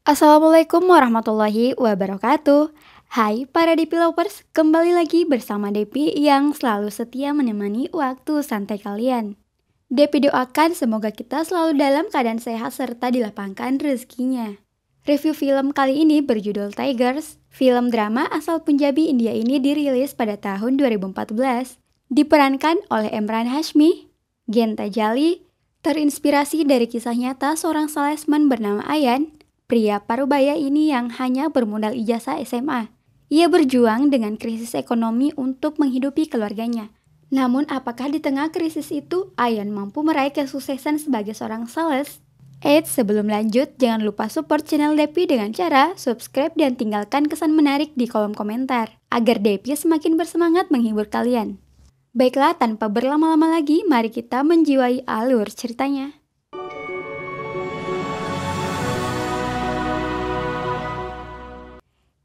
Assalamualaikum warahmatullahi wabarakatuh. Hai para Depilovers, kembali lagi bersama Depi yang selalu setia menemani waktu santai kalian. Depi doakan semoga kita selalu dalam keadaan sehat serta dilapangkan rezekinya. Review film kali ini berjudul Tigers. Film drama asal Punjabi India ini dirilis pada tahun 2014. Diperankan oleh Emran Hashmi, Genta Jali, terinspirasi dari kisah nyata seorang salesman bernama Ayan. Pria parubaya ini yang hanya bermodal ijazah SMA. Ia berjuang dengan krisis ekonomi untuk menghidupi keluarganya. Namun apakah di tengah krisis itu, Ayan mampu meraih kesuksesan sebagai seorang sales? Sebelum lanjut, jangan lupa support channel Depi dengan cara subscribe dan tinggalkan kesan menarik di kolom komentar, agar Depi semakin bersemangat menghibur kalian. Baiklah, tanpa berlama-lama lagi, mari kita menjiwai alur ceritanya.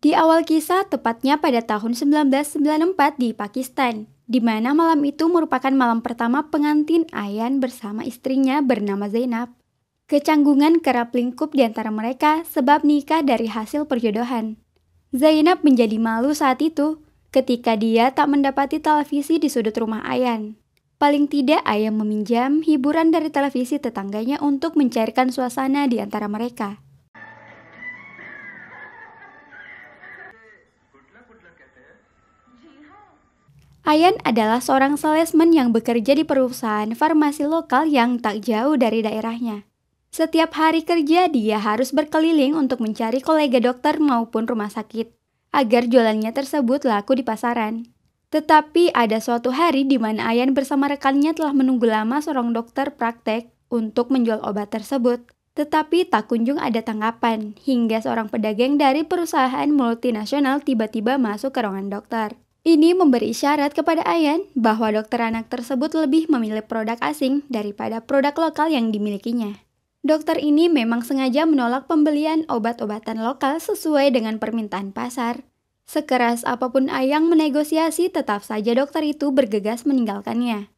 Di awal kisah, tepatnya pada tahun 1994 di Pakistan, di mana malam itu merupakan malam pertama pengantin Ayan bersama istrinya bernama Zainab. Kecanggungan kerap lingkup di antara mereka sebab nikah dari hasil perjodohan. Zainab menjadi malu saat itu, ketika dia tak mendapati televisi di sudut rumah Ayan. Paling tidak Ayan meminjam hiburan dari televisi tetangganya untuk mencairkan suasana di antara mereka. Ayan adalah seorang salesman yang bekerja di perusahaan farmasi lokal yang tak jauh dari daerahnya. Setiap hari kerja dia harus berkeliling untuk mencari kolega dokter maupun rumah sakit, agar jualannya tersebut laku di pasaran. Tetapi ada suatu hari di mana Ayan bersama rekannya telah menunggu lama seorang dokter praktek untuk menjual obat tersebut. Tetapi tak kunjung ada tanggapan, hingga seorang pedagang dari perusahaan multinasional tiba-tiba masuk ke ruangan dokter. Ini memberi isyarat kepada Ayan bahwa dokter anak tersebut lebih memilih produk asing daripada produk lokal yang dimilikinya. Dokter ini memang sengaja menolak pembelian obat-obatan lokal sesuai dengan permintaan pasar. Sekeras apapun Ayan menegosiasi, tetap saja dokter itu bergegas meninggalkannya.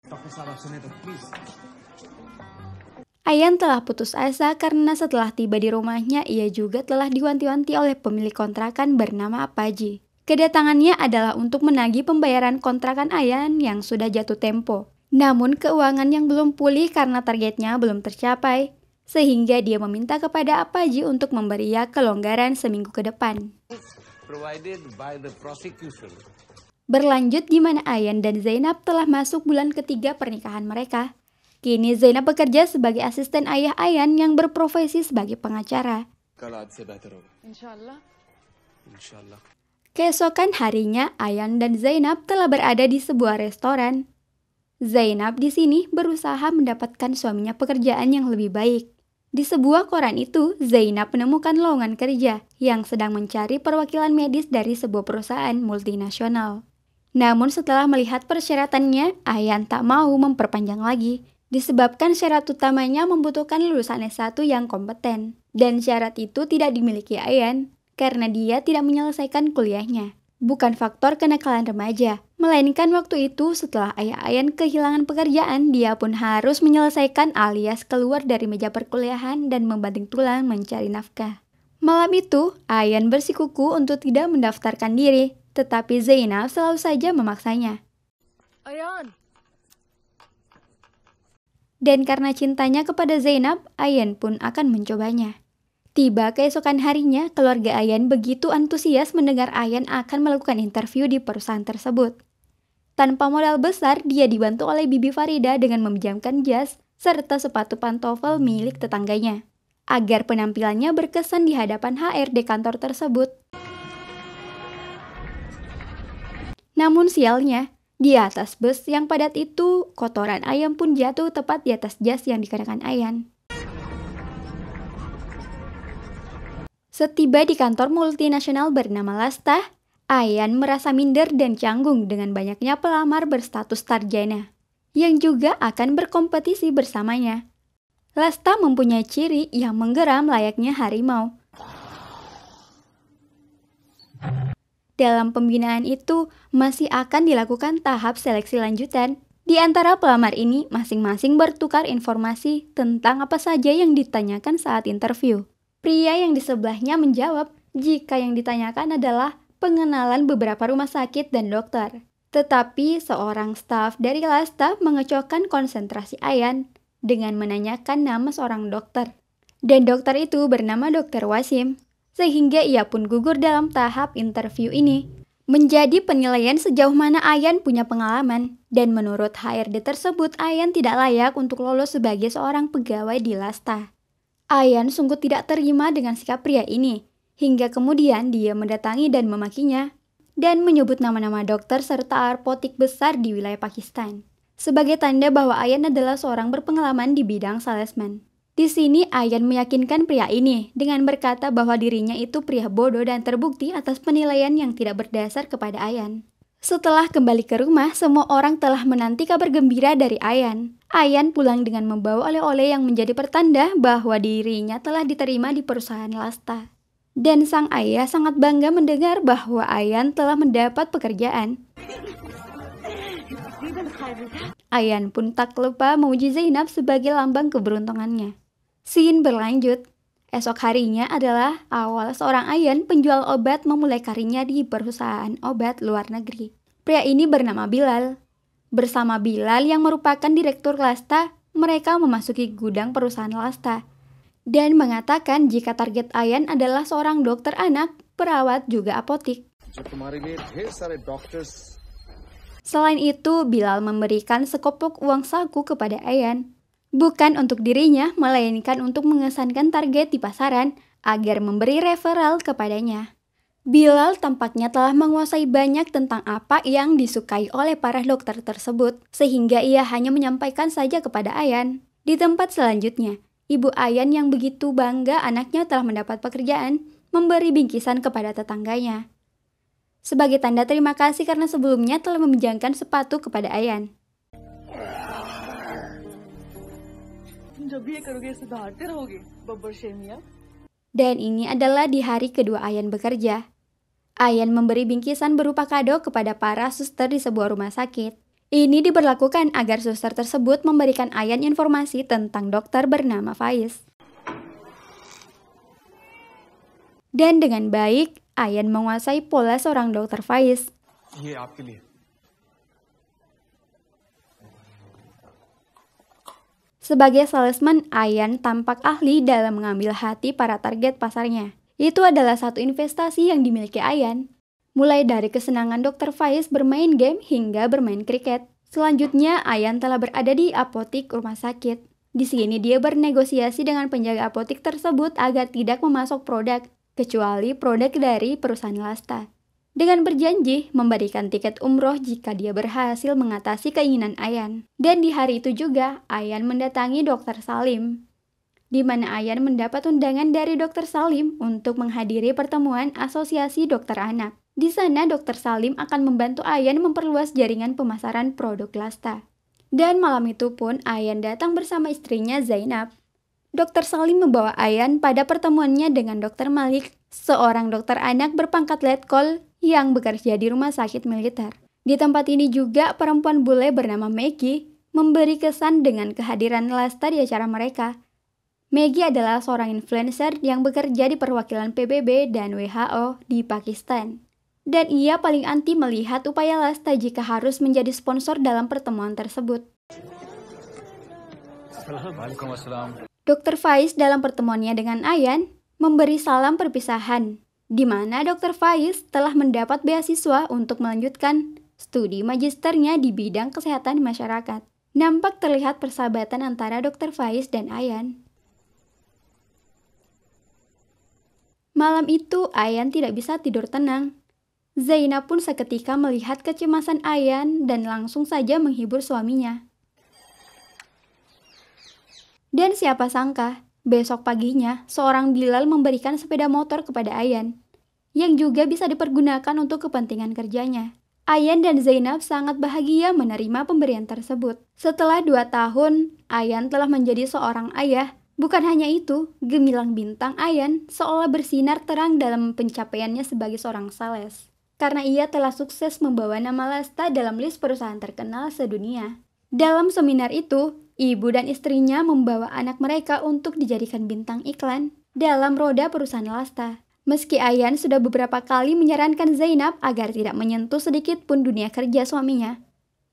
Ayan telah putus asa karena setelah tiba di rumahnya, ia juga telah diwanti-wanti oleh pemilik kontrakan bernama Apaji. Kedatangannya adalah untuk menagih pembayaran kontrakan Ayan yang sudah jatuh tempo. Namun keuangan yang belum pulih karena targetnya belum tercapai, sehingga dia meminta kepada Apaji untuk memberi kelonggaran seminggu ke depan. Berlanjut di mana Ayan dan Zainab telah masuk bulan ketiga pernikahan mereka. Kini Zainab bekerja sebagai asisten ayah Ayan yang berprofesi sebagai pengacara. Keesokan harinya, Ayan dan Zainab telah berada di sebuah restoran. Zainab di sini berusaha mendapatkan suaminya pekerjaan yang lebih baik. Di sebuah koran itu, Zainab menemukan lowongan kerja yang sedang mencari perwakilan medis dari sebuah perusahaan multinasional. Namun setelah melihat persyaratannya, Ayan tak mau memperpanjang lagi, disebabkan syarat utamanya membutuhkan lulusan S1 yang kompeten. Dan syarat itu tidak dimiliki Ayan, karena dia tidak menyelesaikan kuliahnya. Bukan faktor kenakalan remaja, melainkan waktu itu setelah ayah Ayan kehilangan pekerjaan, dia pun harus menyelesaikan alias keluar dari meja perkuliahan dan membanting tulang mencari nafkah. Malam itu, Ayan bersikuku untuk tidak mendaftarkan diri, tetapi Zainab selalu saja memaksanya. Ayan! Dan karena cintanya kepada Zainab, Ayan pun akan mencobanya. Tiba keesokan harinya, keluarga Ayan begitu antusias mendengar Ayan akan melakukan interview di perusahaan tersebut. Tanpa modal besar, dia dibantu oleh Bibi Farida dengan meminjamkan jas serta sepatu pantofel milik tetangganya, agar penampilannya berkesan di hadapan HRD kantor tersebut. Namun sialnya, di atas bus yang padat itu, kotoran ayam pun jatuh tepat di atas jas yang dikenakan Ayan. Setiba di kantor multinasional bernama Lasta, Ayan merasa minder dan canggung dengan banyaknya pelamar berstatus sarjana, yang juga akan berkompetisi bersamanya. Lasta mempunyai ciri yang menggeram layaknya harimau. Dalam pembinaan itu, masih akan dilakukan tahap seleksi lanjutan. Di antara pelamar ini, masing-masing bertukar informasi tentang apa saja yang ditanyakan saat interview. Pria yang di sebelahnya menjawab jika yang ditanyakan adalah pengenalan beberapa rumah sakit dan dokter. Tetapi seorang staf dari Lasta mengecokkan konsentrasi Ayan dengan menanyakan nama seorang dokter. Dan dokter itu bernama Dr. Wasim, sehingga ia pun gugur dalam tahap interview ini. Menjadi penilaian sejauh mana Ayan punya pengalaman, dan menurut HRD tersebut Ayan tidak layak untuk lolos sebagai seorang pegawai di Lasta. Ayan sungguh tidak terima dengan sikap pria ini, hingga kemudian dia mendatangi dan memakinya, dan menyebut nama-nama dokter serta apotik besar di wilayah Pakistan, sebagai tanda bahwa Ayan adalah seorang berpengalaman di bidang salesman. Di sini Ayan meyakinkan pria ini dengan berkata bahwa dirinya itu pria bodoh dan terbukti atas penilaian yang tidak berdasar kepada Ayan. Setelah kembali ke rumah, semua orang telah menanti kabar gembira dari Ayan. Ayan pulang dengan membawa oleh-oleh yang menjadi pertanda bahwa dirinya telah diterima di perusahaan Lasta. Dan sang ayah sangat bangga mendengar bahwa Ayan telah mendapat pekerjaan. Ayan pun tak lupa memuji Zainab sebagai lambang keberuntungannya. Scene berlanjut. Esok harinya adalah awal seorang Ayan penjual obat memulai karirnya di perusahaan obat luar negeri. Pria ini bernama Bilal. Bersama Bilal yang merupakan direktur Lasta, mereka memasuki gudang perusahaan Lasta dan mengatakan jika target Ayan adalah seorang dokter anak, perawat juga apotik. Selain itu, Bilal memberikan sekopok uang saku kepada Ayan. Bukan untuk dirinya, melainkan untuk mengesankan target di pasaran agar memberi referral kepadanya. Bilal tampaknya telah menguasai banyak tentang apa yang disukai oleh para dokter tersebut, sehingga ia hanya menyampaikan saja kepada Ayan. Di tempat selanjutnya, ibu Ayan yang begitu bangga anaknya telah mendapat pekerjaan, memberi bingkisan kepada tetangganya. Sebagai tanda terima kasih karena sebelumnya telah meminjamkan sepatu kepada Ayan. Dan ini adalah di hari kedua Ayan bekerja. Ayan memberi bingkisan berupa kado kepada para suster di sebuah rumah sakit. Ini diberlakukan agar suster tersebut memberikan Ayan informasi tentang dokter bernama Faiz. Dan dengan baik, Ayan menguasai pola seorang dokter Faiz. Sebagai salesman, Ayan tampak ahli dalam mengambil hati para target pasarnya. Itu adalah satu investasi yang dimiliki Ayan. Mulai dari kesenangan Dr. Faiz bermain game hingga bermain kriket. Selanjutnya, Ayan telah berada di apotik rumah sakit. Di sini dia bernegosiasi dengan penjaga apotik tersebut agar tidak memasok produk, kecuali produk dari perusahaan Lasta. Dengan berjanji memberikan tiket umroh jika dia berhasil mengatasi keinginan Ayan. Dan di hari itu juga, Ayan mendatangi Dr. Salim, di mana Ayan mendapat undangan dari Dr. Salim untuk menghadiri pertemuan Asosiasi Dokter Anak. Di sana, Dr. Salim akan membantu Ayan memperluas jaringan pemasaran produk Lasta. Dan malam itu pun, Ayan datang bersama istrinya Zainab. Dr. Salim membawa Ayan pada pertemuannya dengan Dr. Malik, seorang dokter anak berpangkat letkol yang bekerja di rumah sakit militer. Di tempat ini juga perempuan bule bernama Maggie memberi kesan dengan kehadiran Lasta di acara mereka. Maggie adalah seorang influencer yang bekerja di perwakilan PBB dan WHO di Pakistan. Dan ia paling anti melihat upaya Lasta jika harus menjadi sponsor dalam pertemuan tersebut. Dr. Faiz dalam pertemuannya dengan Ayan memberi salam perpisahan, di mana Dr. Faiz telah mendapat beasiswa untuk melanjutkan studi magisternya di bidang kesehatan masyarakat. Nampak terlihat persahabatan antara Dr. Faiz dan Ayan. Malam itu, Ayan tidak bisa tidur tenang. Zainab pun seketika melihat kecemasan Ayan dan langsung saja menghibur suaminya. Dan siapa sangka, besok paginya, seorang Bilal memberikan sepeda motor kepada Ayan, yang juga bisa dipergunakan untuk kepentingan kerjanya. Ayan dan Zainab sangat bahagia menerima pemberian tersebut. Setelah 2 tahun, Ayan telah menjadi seorang ayah. Bukan hanya itu, gemilang bintang Ayan seolah bersinar terang dalam pencapaiannya sebagai seorang sales. Karena ia telah sukses membawa nama Lasta dalam list perusahaan terkenal sedunia. Dalam seminar itu, ibu dan istrinya membawa anak mereka untuk dijadikan bintang iklan. dalam roda perusahaan Lasta. Meski Ayan sudah beberapa kali menyarankan Zainab agar tidak menyentuh sedikit pun dunia kerja suaminya,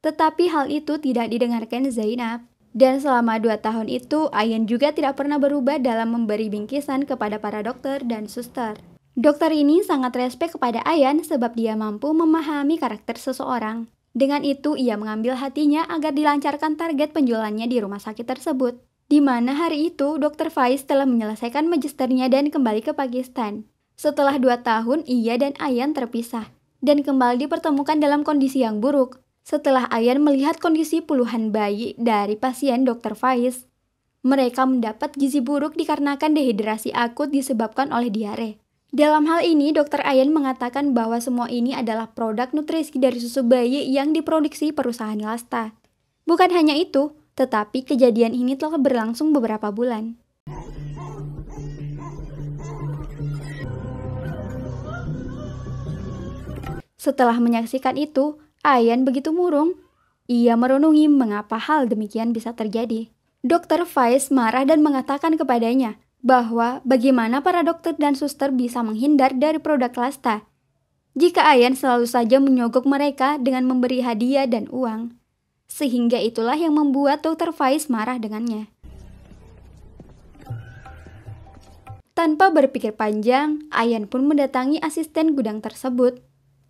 tetapi hal itu tidak didengarkan Zainab. Dan selama 2 tahun itu, Ayan juga tidak pernah berubah dalam memberi bingkisan kepada para dokter dan suster. Dokter ini sangat respek kepada Ayan sebab dia mampu memahami karakter seseorang. Dengan itu, ia mengambil hatinya agar dilancarkan target penjualannya di rumah sakit tersebut. Di mana hari itu, Dr. Faiz telah menyelesaikan magisternya dan kembali ke Pakistan. Setelah 2 tahun, ia dan Ayan terpisah dan kembali dipertemukan dalam kondisi yang buruk. Setelah Ayan melihat kondisi puluhan bayi dari pasien Dr. Faiz, mereka mendapat gizi buruk dikarenakan dehidrasi akut disebabkan oleh diare. Dalam hal ini, Dr. Ayan mengatakan bahwa semua ini adalah produk nutrisi dari susu bayi yang diproduksi perusahaan Lasta. Bukan hanya itu, tetapi kejadian ini telah berlangsung beberapa bulan. Setelah menyaksikan itu, Ayan begitu murung. Ia merenungi mengapa hal demikian bisa terjadi. Dr. Faiz marah dan mengatakan kepadanya bahwa bagaimana para dokter dan suster bisa menghindar dari produk Lasta jika Ayan selalu saja menyogok mereka dengan memberi hadiah dan uang. Sehingga itulah yang membuat Dr. Faiz marah dengannya. Tanpa berpikir panjang, Ayan pun mendatangi asisten gudang tersebut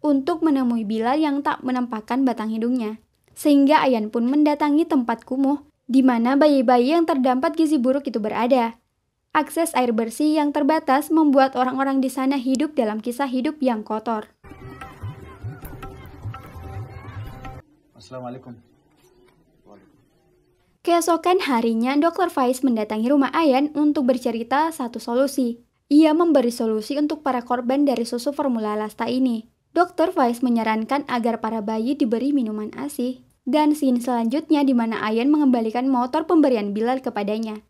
untuk menemui Bilal yang tak menampakkan batang hidungnya. Sehingga Ayan pun mendatangi tempat kumuh di mana bayi-bayi yang terdapat gizi buruk itu berada. Akses air bersih yang terbatas membuat orang-orang di sana hidup dalam kisah hidup yang kotor. Assalamualaikum. Keesokan harinya, Dr. Faiz mendatangi rumah Ayan untuk bercerita satu solusi. Ia memberi solusi untuk para korban dari susu formula Lasta ini. Dr. Faiz menyarankan agar para bayi diberi minuman ASI. Dan scene selanjutnya di mana Ayan mengembalikan motor pemberian Bilal kepadanya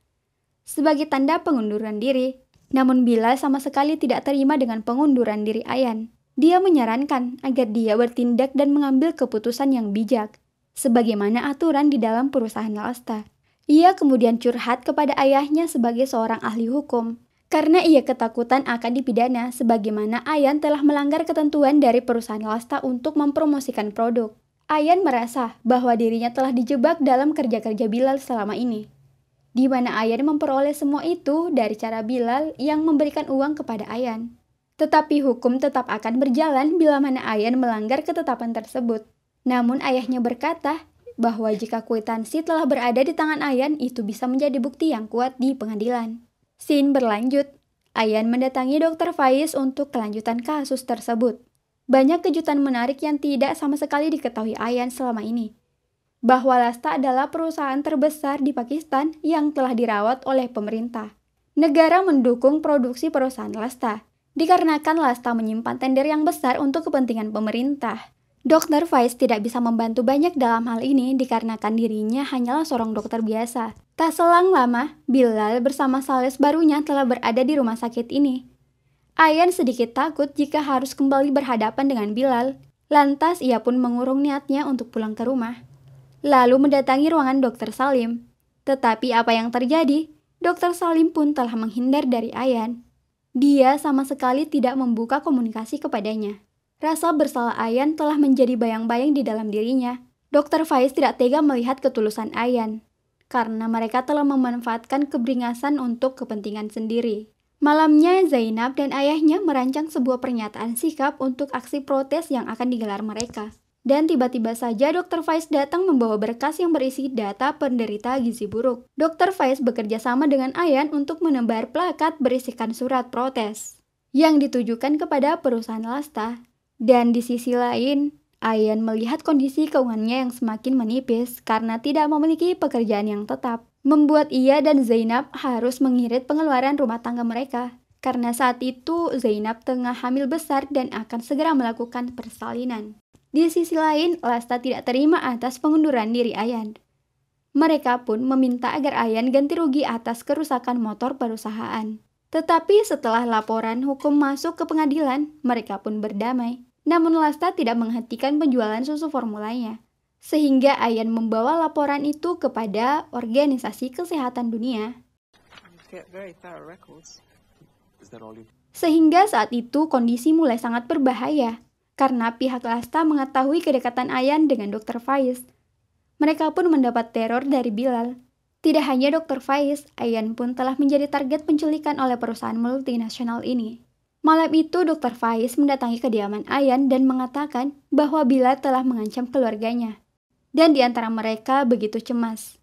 sebagai tanda pengunduran diri. Namun Bilal sama sekali tidak terima dengan pengunduran diri Ayan. Dia menyarankan agar dia bertindak dan mengambil keputusan yang bijak, sebagaimana aturan di dalam perusahaan Lasta. Ia kemudian curhat kepada ayahnya sebagai seorang ahli hukum, karena ia ketakutan akan dipidana sebagaimana Ayan telah melanggar ketentuan dari perusahaan Lasta untuk mempromosikan produk. Ayan merasa bahwa dirinya telah dijebak dalam kerja-kerja Bilal selama ini, di mana Ayan memperoleh semua itu dari cara Bilal yang memberikan uang kepada Ayan. Tetapi hukum tetap akan berjalan bila mana Ayan melanggar ketetapan tersebut. Namun ayahnya berkata bahwa jika kwitansi telah berada di tangan Ayan, itu bisa menjadi bukti yang kuat di pengadilan. Scene berlanjut. Ayan mendatangi Dr. Faiz untuk kelanjutan kasus tersebut. Banyak kejutan menarik yang tidak sama sekali diketahui Ayan selama ini. Bahwa Lasta adalah perusahaan terbesar di Pakistan yang telah dirawat oleh pemerintah. Negara mendukung produksi perusahaan Lasta, dikarenakan Lasta menyimpan tender yang besar untuk kepentingan pemerintah. Dr. Faiz tidak bisa membantu banyak dalam hal ini dikarenakan dirinya hanyalah seorang dokter biasa. Tak selang lama, Bilal bersama sales barunya telah berada di rumah sakit ini. Ayan sedikit takut jika harus kembali berhadapan dengan Bilal. Lantas ia pun mengurung niatnya untuk pulang ke rumah, lalu mendatangi ruangan Dr. Salim. Tetapi apa yang terjadi? Dr. Salim pun telah menghindar dari Ayan. Dia sama sekali tidak membuka komunikasi kepadanya. Rasa bersalah Ayan telah menjadi bayang-bayang di dalam dirinya. Dr. Faiz tidak tega melihat ketulusan Ayan, karena mereka telah memanfaatkan keberingasan untuk kepentingan sendiri. Malamnya, Zainab dan ayahnya merancang sebuah pernyataan sikap untuk aksi protes yang akan digelar mereka. Dan tiba-tiba saja Dr. Faiz datang membawa berkas yang berisi data penderita gizi buruk. Dr. Faiz bekerja sama dengan Ayan untuk menebar plakat berisikan surat protes yang ditujukan kepada perusahaan Lasta. Dan di sisi lain, Ayan melihat kondisi keuangannya yang semakin menipis karena tidak memiliki pekerjaan yang tetap, membuat ia dan Zainab harus mengirit pengeluaran rumah tangga mereka. Karena saat itu Zainab tengah hamil besar dan akan segera melakukan persalinan. Di sisi lain, Lasta tidak terima atas pengunduran diri Ayan. Mereka pun meminta agar Ayan ganti rugi atas kerusakan motor perusahaan. Tetapi setelah laporan hukum masuk ke pengadilan, mereka pun berdamai. Namun Lasta tidak menghentikan penjualan susu formulanya, sehingga Ayan membawa laporan itu kepada Organisasi Kesehatan Dunia. Get very thorough records. Sehingga saat itu kondisi mulai sangat berbahaya, karena pihak Lasta mengetahui kedekatan Ayan dengan Dr. Faiz. Mereka pun mendapat teror dari Bilal. Tidak hanya Dr. Faiz, Ayan pun telah menjadi target penculikan oleh perusahaan multinasional ini. Malam itu Dr. Faiz mendatangi kediaman Ayan dan mengatakan bahwa Bilal telah mengancam keluarganya. Dan di antara mereka begitu cemas.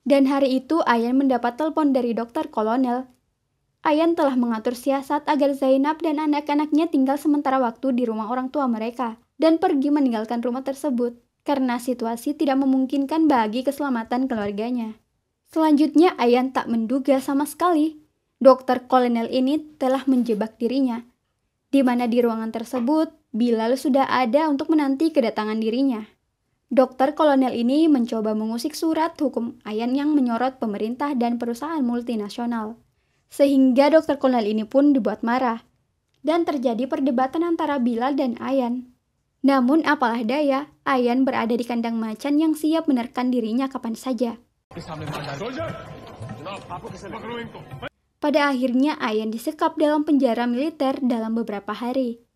Dan hari itu Ayan mendapat telepon dari Dokter Kolonel. Ayan telah mengatur siasat agar Zainab dan anak-anaknya tinggal sementara waktu di rumah orang tua mereka dan pergi meninggalkan rumah tersebut karena situasi tidak memungkinkan bagi keselamatan keluarganya. Selanjutnya Ayan tak menduga sama sekali Dokter Kolonel ini telah menjebak dirinya, di mana di ruangan tersebut Bilal sudah ada untuk menanti kedatangan dirinya. Dokter Kolonel ini mencoba mengusik surat hukum Ayan yang menyorot pemerintah dan perusahaan multinasional. Sehingga Dokter Kolonel ini pun dibuat marah. Dan terjadi perdebatan antara Bilal dan Ayan. Namun apalah daya, Ayan berada di kandang macan yang siap menerkam dirinya kapan saja. Pada akhirnya Ayan disekap dalam penjara militer dalam beberapa hari.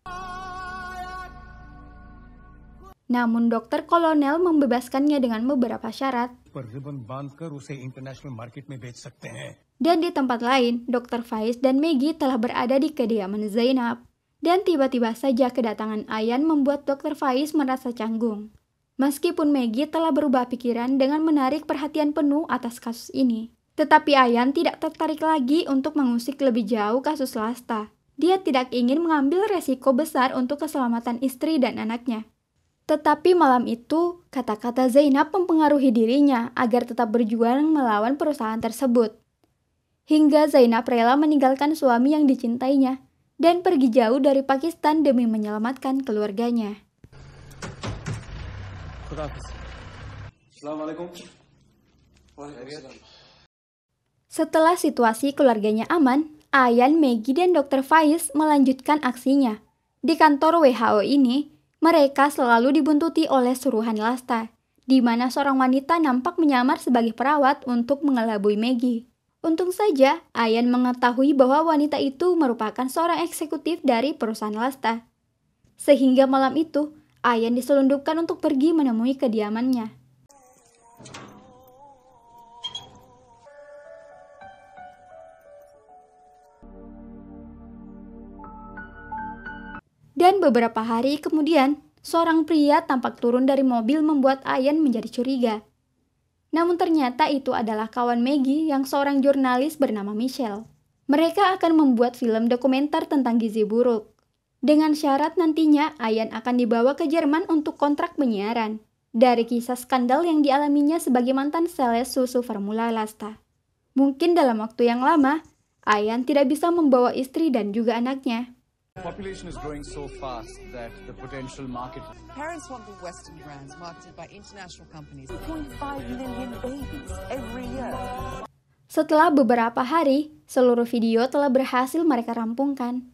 Namun Dokter Kolonel membebaskannya dengan beberapa syarat. Dan di tempat lain, Dr. Faiz dan Maggie telah berada di kediaman Zainab. Dan tiba-tiba saja kedatangan Ayan membuat Dr. Faiz merasa canggung. Meskipun Maggie telah berubah pikiran dengan menarik perhatian penuh atas kasus ini. Tetapi Ayan tidak tertarik lagi untuk mengusik lebih jauh kasus Lasta. Dia tidak ingin mengambil resiko besar untuk keselamatan istri dan anaknya. Tetapi malam itu, kata-kata Zainab mempengaruhi dirinya agar tetap berjuang melawan perusahaan tersebut. Hingga Zainab rela meninggalkan suami yang dicintainya dan pergi jauh dari Pakistan demi menyelamatkan keluarganya. Setelah situasi keluarganya aman, Ayan, Maggie, dan Dr. Faiz melanjutkan aksinya. Di kantor WHO ini, mereka selalu dibuntuti oleh suruhan Lasta, di mana seorang wanita nampak menyamar sebagai perawat untuk mengelabui Maggie. Untung saja, Ayan mengetahui bahwa wanita itu merupakan seorang eksekutif dari perusahaan Lasta. Sehingga malam itu, Ayan diselundupkan untuk pergi menemui kediamannya. Dan beberapa hari kemudian, seorang pria tampak turun dari mobil membuat Ayan menjadi curiga. Namun ternyata itu adalah kawan Maggie yang seorang jurnalis bernama Michelle. Mereka akan membuat film dokumenter tentang gizi buruk. Dengan syarat nantinya Ayan akan dibawa ke Jerman untuk kontrak penyiaran. Dari kisah skandal yang dialaminya sebagai mantan sales susu formula Lasta. Mungkin dalam waktu yang lama, Ayan tidak bisa membawa istri dan juga anaknya. Population is growing so fast that the potential market. Parents want the Western brands marketed by international companies. 2.5 million babies every year. Setelah beberapa hari, seluruh video telah berhasil mereka rampungkan.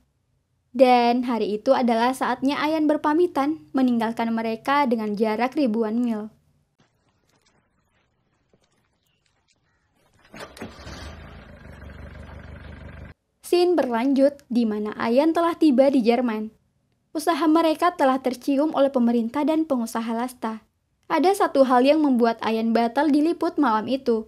Dan hari itu adalah saatnya Ayan berpamitan meninggalkan mereka dengan jarak ribuan mil. Scene berlanjut di mana Ayan telah tiba di Jerman. Usaha mereka telah tercium oleh pemerintah dan pengusaha Lasta. Ada satu hal yang membuat Ayan batal diliput malam itu.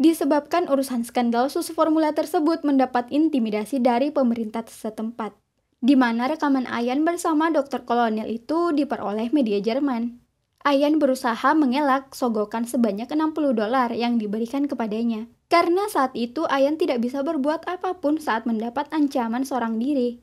Disebabkan urusan skandal susu formula tersebut mendapat intimidasi dari pemerintah setempat. Di mana rekaman Ayan bersama Dokter Kolonel itu diperoleh media Jerman. Ayan berusaha mengelak sogokan sebanyak $60 yang diberikan kepadanya. Karena saat itu Ayan tidak bisa berbuat apapun saat mendapat ancaman seorang diri.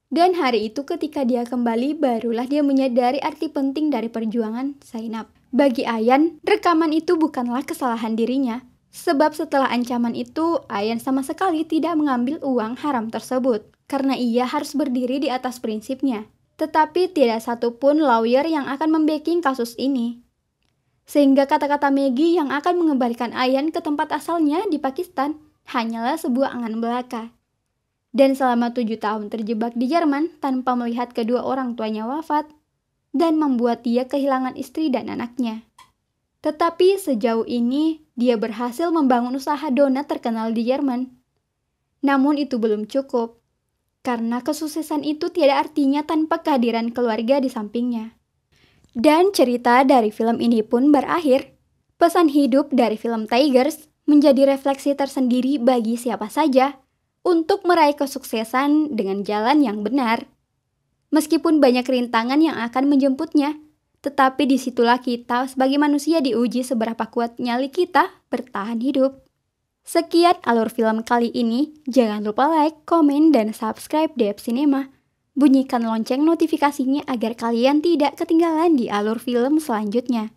Dan hari itu ketika dia kembali barulah dia menyadari arti penting dari perjuangan Zainab. Bagi Ayan, rekaman itu bukanlah kesalahan dirinya. Sebab setelah ancaman itu, Ayan sama sekali tidak mengambil uang haram tersebut. Karena ia harus berdiri di atas prinsipnya. Tetapi tidak satupun lawyer yang akan membacking kasus ini. Sehingga kata-kata Maggie yang akan mengembalikan Ayan ke tempat asalnya di Pakistan hanyalah sebuah angan belaka. Dan selama 7 tahun terjebak di Jerman tanpa melihat kedua orang tuanya wafat dan membuat dia kehilangan istri dan anaknya. Tetapi sejauh ini dia berhasil membangun usaha donat terkenal di Jerman. Namun itu belum cukup, karena kesuksesan itu tiada artinya tanpa kehadiran keluarga di sampingnya. Dan cerita dari film ini pun berakhir. Pesan hidup dari film Tigers menjadi refleksi tersendiri bagi siapa saja untuk meraih kesuksesan dengan jalan yang benar. Meskipun banyak rintangan yang akan menjemputnya, tetapi disitulah kita sebagai manusia diuji seberapa kuat nyali kita bertahan hidup. Sekian alur film kali ini. Jangan lupa like, komen, dan subscribe DF Cinema. Bunyikan lonceng notifikasinya agar kalian tidak ketinggalan di alur film selanjutnya.